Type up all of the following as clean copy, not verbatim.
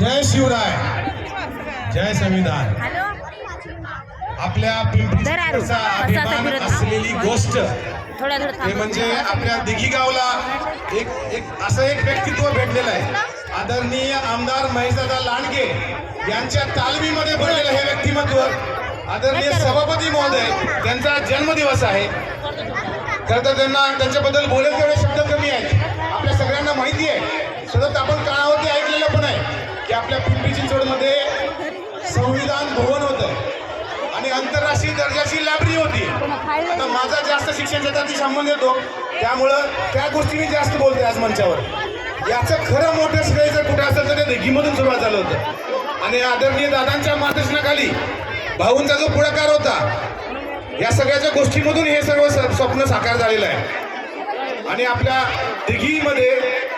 जय शिवराय, जय संविधान। आपल्या पिंपरीचा अभिमान असलेली गोष्ट ते म्हणजे आपल्या दिघी गावला एक व्यक्तित्व भेटलेलं आहे। आदरणीय आमदार महेशदादा लांडगे यांच्या तालमीमध्ये बनलेलं हे व्यक्तिमत्व आदरणीय सभापती महोदय त्यांचा जन्मदिवस आहे। खरं तर त्यांच्याबद्दल बोलेल तेवढे शब्द कमी आहेत। आपल्या सगळ्यांना माहिती आहे, सतत आपण कानावरती ऐकलेलं पण आहे की आपल्या पिंपरी चिंचवडमध्ये संविधान भवन होतं आणि आंतरराष्ट्रीय दर्जाची लायब्ररी होती। आता माझा जास्त शिक्षण क्षेत्राशी संबंध येतो, त्यामुळं त्या गोष्टी मी जास्त बोलते आज मंचावर। याचं खरं मोठं श्रेय जर कुठं असेल तर ते दिघीमधून सुरुवात झालं होतं आणि आदरणीय दादांच्या मार्गदर्शनाखाली भाऊंचा जो पुढाकार होता, या सगळ्याच्या गोष्टीमधून हे सर्व स्वप्न साकार झालेलं आहे। आणि आपल्या दिघीमध्ये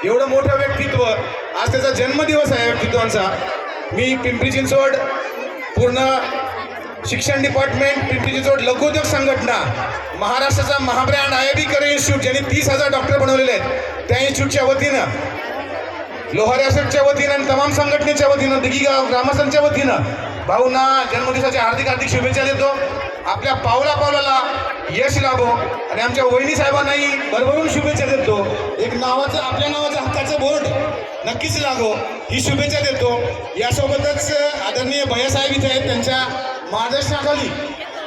एवढं मोठं व्यक्तित्व, आज त्याचा जन्मदिवस आहे व्यक्तित्वांचा। मी पिंपरी चिंचवड पूर्ण शिक्षण डिपार्टमेंट, पिंपरी चिंचवड लघुउद्योग संघटना, महाराष्ट्राचा महाब्रँड IIB करिअर इन्स्टिट्यूट ज्यांनी 30,000 डॉक्टर बनवलेले आहेत, त्या इन्स्टिट्यूटच्या वतीनं, लोहारी असोसिएशनच्या वतीनं आणि तमाम संघटनेच्या वतीनं, दिघी गाव ग्रामस्थांच्या वतीनं भाऊंना जन्मदिवसाच्या हार्दिक हार्दिक शुभेच्छा देतो। आपल्या पावलाला यश लाभो आणि आमच्या वहिनी साहेबांनाही भरभरून शुभेच्छा देतो। एक नावाचं, आपल्या नावाचं हक्काचं बोर्ड नक्कीच लागो ही शुभेच्छा देतो। यासोबतच आदरणीय भैयासाहेब इथे आहेत, त्यांच्या मार्गदर्शनाखाली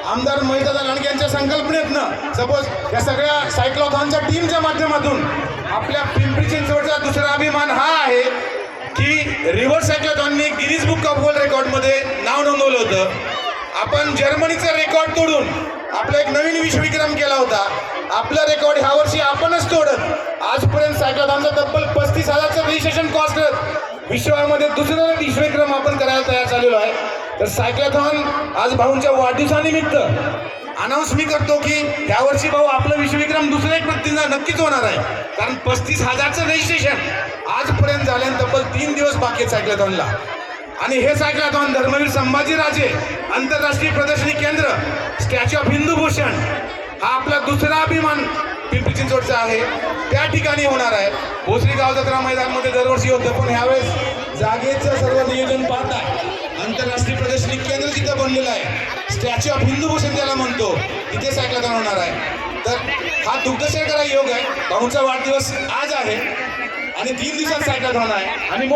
आमदार महेशदादा लांडगे यांच्या संकल्पनेतनं सपोज या सगळ्या सायक्लॉथॉनच्या टीमच्या माध्यमातून आपल्या पिंपरी चिंचवडचा दुसरा अभिमान हा आहे की रिव्हर सायक्लॉथॉनने गिनीज बुक ऑफ वर्ल्ड रेकॉर्डमध्ये नाव नोंदवलं होतं। आपण जर्मनीचा रेकॉर्ड तोडून आपला एक नवीन विश्वविक्रम केला होता। आपला रेकॉर्ड ह्या वर्षी आपणच तोडत आजपर्यंत सायक्लॉथॉनचा तब्बल 35,000चं रजिस्ट्रेशन कॉस्ट करत विश्वामध्ये दुसरं विश्वविक्रम आपण करायला तयार झालेलो आहे। तर सायक्लॉथॉन आज भाऊंच्या वाढदिवसानिमित्त अनाऊन्स मी करतो की यावर्षी भाऊ आपलं विश्वविक्रम दुसरं एक व्यक्तींना नक्कीच होणार आहे, कारण 35,000चं रजिस्ट्रेशन आजपर्यंत झाल्यानंतर तब्बल 3 दिवस बाकी आहेत सायक्लॉथॉनला। आणि हे सायक्लॉथॉन धर्मवीर संभाजीराजे आंतरराष्ट्रीय प्रदर्शनी केंद्र, स्टॅच्यू ऑफ हिंदू भूषण हा आपला दुसरा अभिमान पिंपरी चिंचवडचा आहे, त्या ठिकाणी होणार आहे। भोसरी गाव जत्रा मैदानामध्ये दरवर्षी होतं, पण ह्यावेळेस जागेचं सर्व नियोजन पाहता आंतरराष्ट्रीय प्रदर्शनी केंद्र जिथं बनलेलं आहे, स्टॅच्यू ऑफ हिंदू भूषण त्याला म्हणतो, तिथे सायक्लॉथॉन होणार आहे। तर हा दुग्धशेखर योग आहे। भाऊंचा वाढदिवस आज आहे आणि 3 दिवसात सायक्लॉथॉन आहे आणि